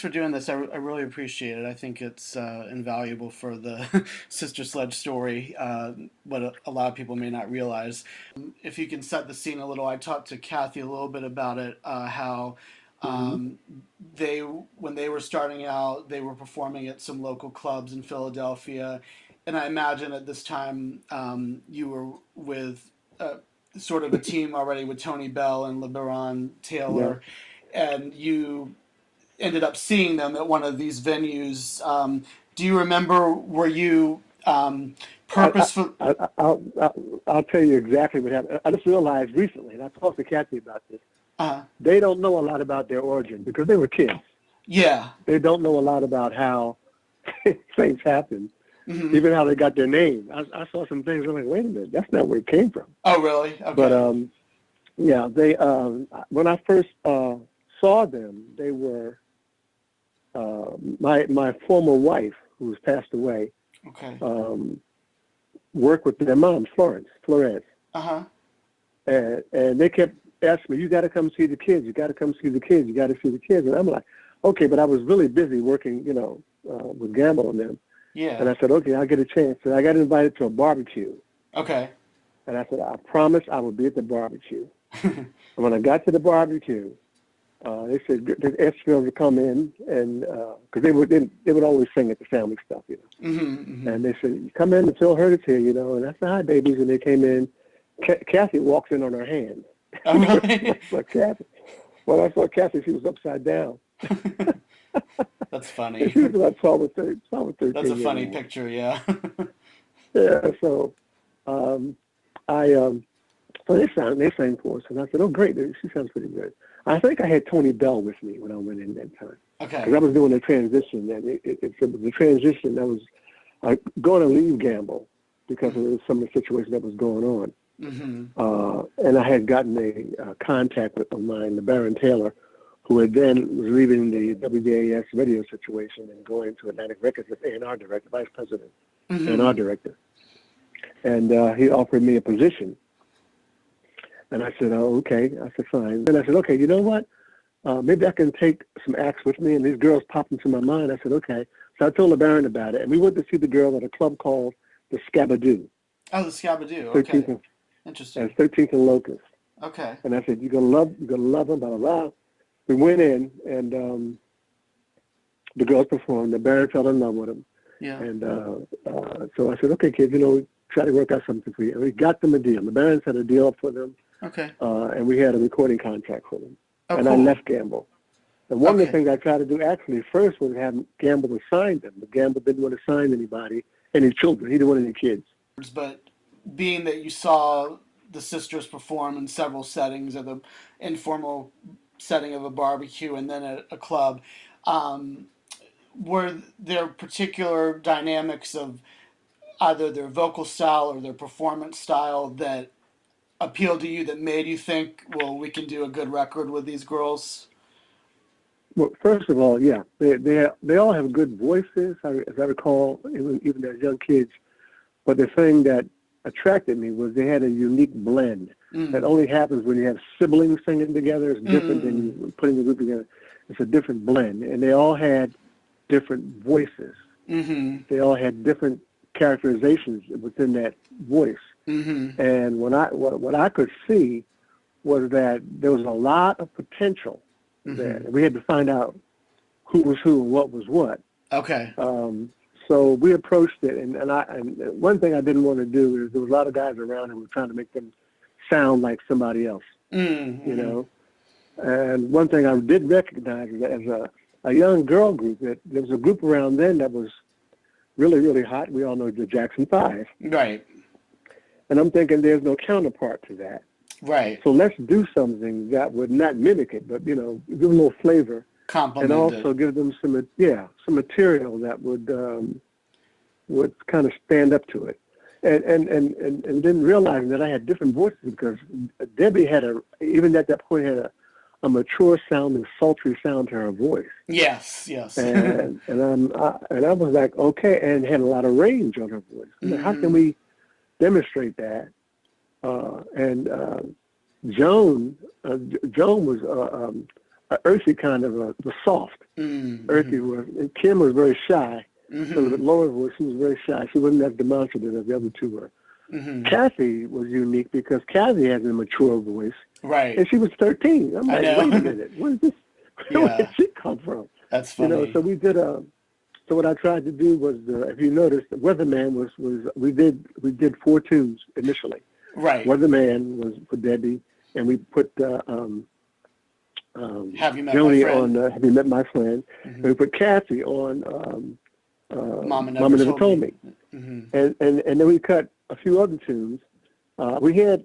for doing this. I really appreciate it. I think it's invaluable for the Sister Sledge story, what a lot of people may not realize. If you can set the scene a little, I talked to Kathy a little bit about it, how Hmm. um, when they were starting out, they were performing at some local clubs in Philadelphia. And I imagine at this time you were with sort of a team already with Tony Bell and LeBaron Yeah. Taylor, and you ended up seeing them at one of these venues. Do you remember? Were you I, I, purposeful? I'll tell you exactly what happened. I just realized recently, and I talked to Kathy about this. Uh, They don't know a lot about their origin because they were kids. yeah. They don't know a lot about how things happen, Hmm. even how they got their name. I saw some things. I'm like, wait a minute, that's not where it came from. Oh, really? But Okay. yeah, they when I first saw them, they were my former wife, who's passed away, Okay. um, worked with their mom, Flores, Uh huh. and they kept asking me, "You got to come see the kids. You got to come see the kids. You got to see the kids." And I'm like, "Okay," but I was really busy working, with Gamble and them. And Yeah. I said, "Okay, I'll get a chance." And I got invited to a barbecue, Okay. and I said, "I promise I will be at the barbecue." And when I got to the barbecue, they said they asked girls to come in, and because they would always sing at the family stuff, Hmm. Hmm. And they said, "Come in, and Phil Hurtt is here," And I said, "Hi, babies," and they came in. Kathy walks in on her hand. Oh, when really? I saw Kathy, when I saw Kathy, she was upside down. That's And funny. she was about 12 or That's a 13 years funny old. picture. Yeah. Yeah, so um, I so they sang for us, and I said, "Oh, great, she sounds pretty good." I think I had Tony Bell with me when I went in that time because I Okay. was doing the transition, and it was the transition that was going to leave Gamble because of some of the situation that was going on. Mm-hmm. And I had gotten a contact with of mine, the Baron Taylor, who had then was leaving the WDAS radio situation and going to Atlantic Records as A&R director, vice president, A&R Mm-hmm. director. And he offered me a position. And I said, "Oh, okay." I said, "Fine." Then I said, "Okay, you know what? Maybe I can take some acts with me." And these girls popped into my mind. I said, "Okay." So I told the Baron about it. And we went to see the girl at a club called the Scabadoo, Oh, the Scabadoo. 13th Okay. and Interesting. 13th and Locust. Okay. And I said, you're gonna love them, blah, blah, blah. We went in, and the girls performed. The Baron fell in love with them. Yeah. And so I said, "Okay, kids, try to work out something for you." And we got them a deal. The Barons had a deal up for them, Okay. and we had a recording contract for them. Oh, And I cool. left Gamble. And one of the Okay. things I tried to do actually first was have Gamble to sign them. But Gamble didn't want to sign anybody, any children. He didn't want any kids. But being that you saw the sisters perform in several settings of the informal setting of a barbecue and then at a club, um, were there particular dynamics of either their vocal style or their performance style that appealed to you that made you think, well, we can do a good record with these girls? Well, first of all, yeah, they all have good voices, as I recall, even as young kids. But the thing that attracted me was they had a unique blend that Mm. only happens when you have siblings singing together. It's different than Mm. you putting the group together. It's a different blend, and they all had different voices. Mm-hmm. They all had different characterizations within that voice. Mm-hmm. And what I could see was that there was a lot of potential there. Mm-hmm. We had to find out who was who and what was what. Okay. Um, so we approached it, and one thing I didn't want to do is there was a lot of guys around who were trying to make them sound like somebody else, you Mm-hmm. know. And one thing I did recognize is that as a young girl group, that there was a group around then that was really, really hot. We all know the Jackson Five, Right. and I'm thinking there's no counterpart to that. Right. So let's do something that would not mimic it, but give a little flavor, and Complimented. also give them some material that would kind of stand up to it. And then realizing that I had different voices because Debbie even at that point, had a mature sounding, sultry sound to her voice. Yes. Yes. And I was like, okay, and had a lot of range on her voice. I'm like, how can Mm-hmm. we demonstrate that? And Joan was earthy kind of was soft. Mm-hmm. Earthy was, and Kim was very shy. Mm-hmm. A little bit lower voice. She was very shy. She wasn't as demonstrative as the other two were. Mm-hmm. Kathy was unique because Kathy has a mature voice. Right. And she was 13. I'm like, wait a minute. What is this? Where did she come from? That's funny. So we did so what I tried to do was, if you noticed, Weatherman was we did 4 tunes initially. Right. Weatherman was for Debbie, and we put Have You Met Joni My Friend? on Have You Met My Friend, Mm-hmm. and we put Kathy on Mama Mama Never Told Me. Mm-hmm. And then we cut a few other tunes. We had,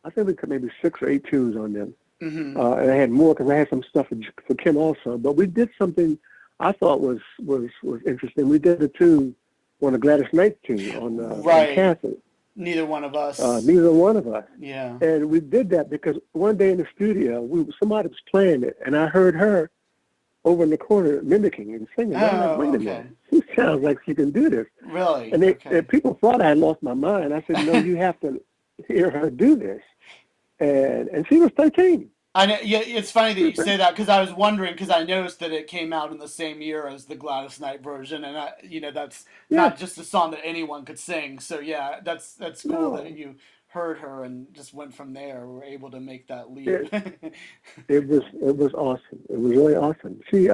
I think we cut maybe 6 or 8 tunes on them. Mm-hmm. And I had more because I had some stuff for Kim also. But we did something I thought was interesting. We did a tune on a Gladys Knight tune on Kathy. Neither one of us. Neither one of us. Yeah. And we did that because one day in the studio, somebody was playing it, and I heard her over in the corner mimicking and singing. I'm like, wait a minute. She sounds like she can do this. Really? And people thought I had lost my mind. I said, no, you have to hear her do this. And she was 13. I know. Yeah, it's funny that you say that because I was wondering because I noticed that it came out in the same year as the Gladys Knight version, and that's not just a song that anyone could sing. So yeah, that's cool that you heard her and just went from there. Were able to make that leap. It was awesome. It was really awesome. She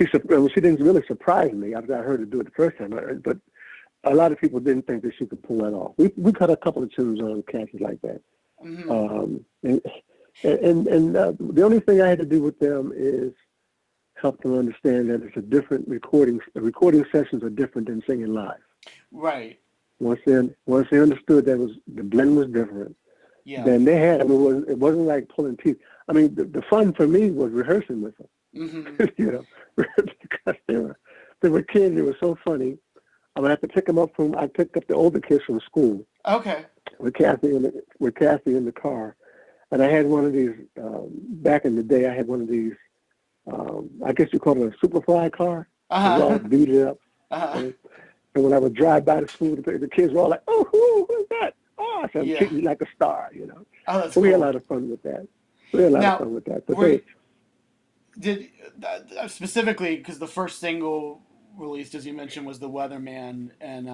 didn't really surprise me after I heard her do it the first time, but a lot of people didn't think that she could pull that off. We cut a couple of tunes on Kathy like that. Mm-hmm. And the only thing I had to do with them is help them understand that it's a different recording. Recording sessions are different than singing live. Right. Once they understood that the blend was different, then they had. I mean, it wasn't like pulling teeth. I mean, the fun for me was rehearsing with them. Mm-hmm. Because they were kids. They were so funny. I would have to pick them up I picked up the older kids from school. Okay. With Kathy in the car. And I had one of these, back in the day, I had one of these, I guess you call it a Superfly car. Uh-huh. It was all beat up. Uh-huh. And when I would drive by the school, the kids were all like, oh, who's that? Oh, so I'm treating you like a star, Oh, that's so cool. We had a lot of fun with that. But specifically, because the first single released, as you mentioned, was The Weatherman and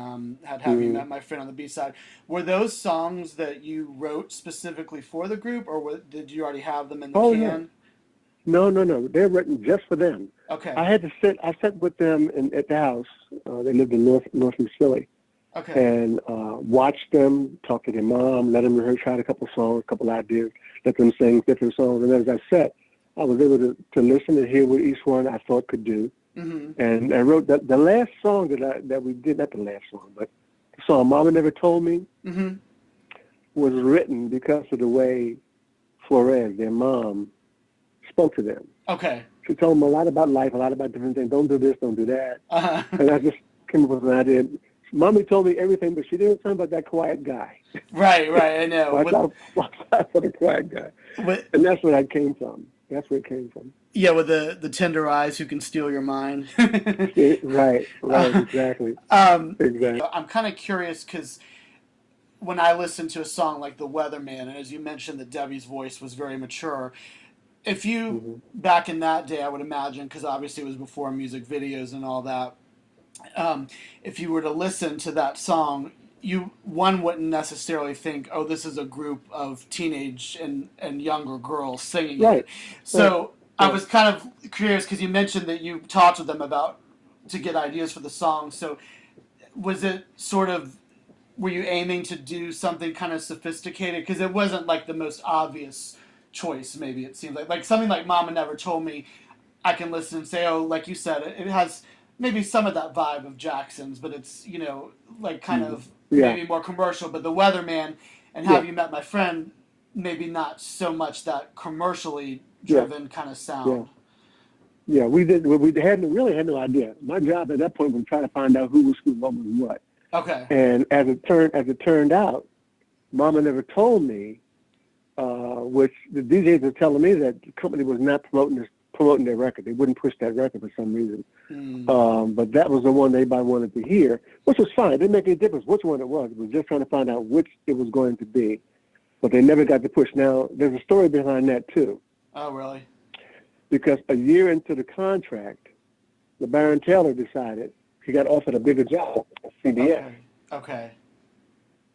had Have You Met My Friend on the B-side. Were those songs that you wrote specifically for the group, or did you already have them in the can? No. They're written just for them. Okay. I sat with them at the house. They lived in northeast Philly. Okay. And watched them, talk to their mom, let them rehearse, try a couple songs, a couple ideas, let them sing different songs. And as I said, I was able to listen and hear what each one I thought could do. Mm-hmm. And I wrote the last song that we did, not the last song, but the song Mama Never Told Me mm-hmm. was written because of the way Flores, their mom, spoke to them. Okay. She told them a lot about life, a lot about different things. Don't do this, don't do that. Uh-huh. And I just came up with an idea. Mommy told me everything, but she didn't tell me about that quiet guy. Right, I know. Watch out for the quiet guy. And that's where I came from. That's where it came from. Yeah, with the tender eyes who can steal your mind. Right, exactly. Exactly. I'm kind of curious because when I listen to a song like The Weatherman, and as you mentioned that Debbie's voice was very mature, if you, back in that day, I would imagine, because obviously it was before music videos and all that, if you were to listen to that song, one wouldn't necessarily think, oh, this is a group of teenage and younger girls singing it. So I was kind of curious because you mentioned that you talked with them to get ideas for the song. So was it sort of, were you aiming to do something kind of sophisticated? Because it wasn't like the most obvious choice, maybe it seems like something like Mama Never Told Me, I can listen and say, oh, like you said, it has maybe some of that vibe of Jackson's, but it's, like kind of maybe more commercial. But The Weatherman and Have You Met My Friend, maybe not so much that commercially driven kind of sound. Yeah, we really had no idea. My job at that point was trying to find out who was what was what. Okay. And as it turned out, Mama Never Told Me, which the DJs were telling me that the company was not promoting their record. They wouldn't push that record for some reason. But that was the one everybody wanted to hear, which was fine. It didn't make any difference which one it was. It was just trying to find out which it was going to be. But they never got to push. Now, there's a story behind that, too. Oh, really? because a year into the contract, LeBaron Taylor decided he got offered a bigger job at CBS. Okay. Okay.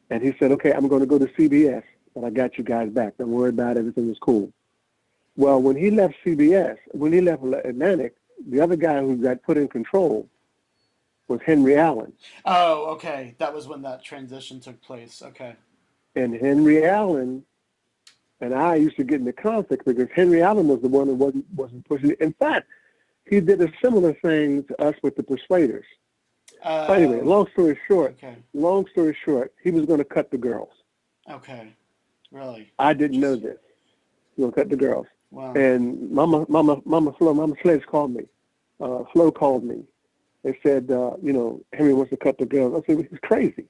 And he said, okay, I'm going to go to CBS, but I got you guys back. Don't worry about it. Everything is cool. Well, when he left CBS, when he left Atlantic, the other guy who got put in control was Henry Allen. Oh, okay. That was when that transition took place. Okay. And Henry Allen and I used to get into conflict because Henry Allen was the one who wasn't pushing it. In fact, he did a similar thing to us with the Persuaders. Anyway, long story short, he was going to cut the girls. Okay. Really? I didn't know this. He was going to cut the girls. Wow. And Mama Sledge called me. Flo called me. They said, Henry wants to cut the girls. I said, he's crazy.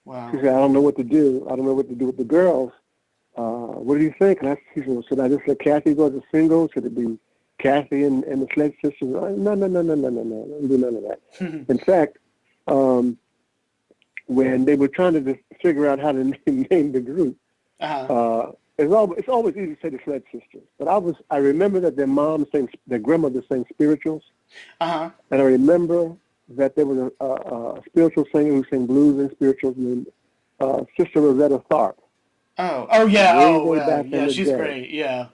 Wow. She said, I don't know what to do. I don't know what to do with the girls. What do you think? And she said, well, should I just let Kathy go as a single? Should it be Kathy and the Sledge sisters? No. Don't do none of that. In fact, when they were trying to just figure out how to name the group, it's always easy to say the Sledge sisters. But I remember that their grandmother sang spirituals. And I remember that there was a spiritual singer who sang blues and spirituals named Sister Rosetta Tharpe. Oh yeah. Yeah, she's great. Yeah.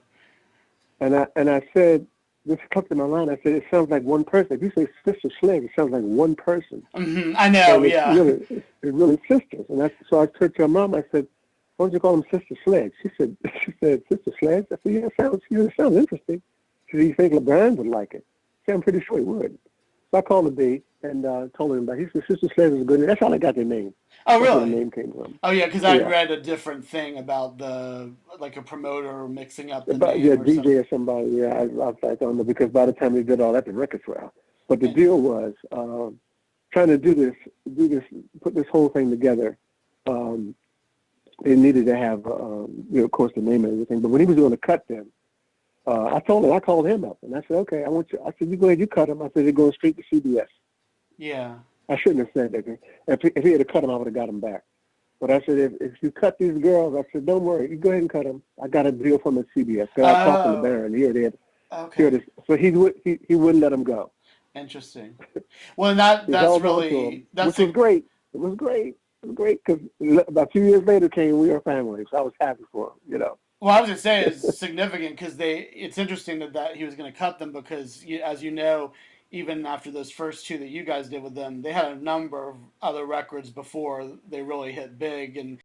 And I said, this clicked in my mind. I said, it sounds like one person. If you say Sister Sledge, it sounds like one person. I know. And it's really sisters. And so I turned to her mom. I said, why don't you call them Sister Sledge? She said, Sister Sledge. I said, yeah, it sounds interesting. She said, you think LeBron would like it? I said, I'm pretty sure he would. So I called the D and told him about it. He said, Sister Sledge is good. That's how they got their name. Oh, That's really? where the name came from. Oh, yeah, because I read a different thing about a promoter mixing up the name. Yeah, DJ or somebody. Yeah, I don't know, because by the time they did all that, the records were out. But the deal was trying to do this, put this whole thing together. They needed to have, of course, the name and everything. But when he was going to cut them, I called him up, and I said, okay, I said, you go ahead, you cut him. I said, they're going straight to CBS. Yeah. I shouldn't have said that. If he had cut him, I would have got him back. But I said, if you cut these girls, I said, don't worry, you go ahead and cut them. I got a deal from the CBS. So I talked to the Baron. Here it is. Okay. Here it is. So he wouldn't let them go. Interesting. Well, that's really which was great. It was great. It was great because about 2 years later came We Are Family. So I was happy for him. Well, I was gonna say it's significant because it's interesting that he was gonna cut them because as you know, even after those first two that you guys did with them, they had a number of other records before they really hit big, and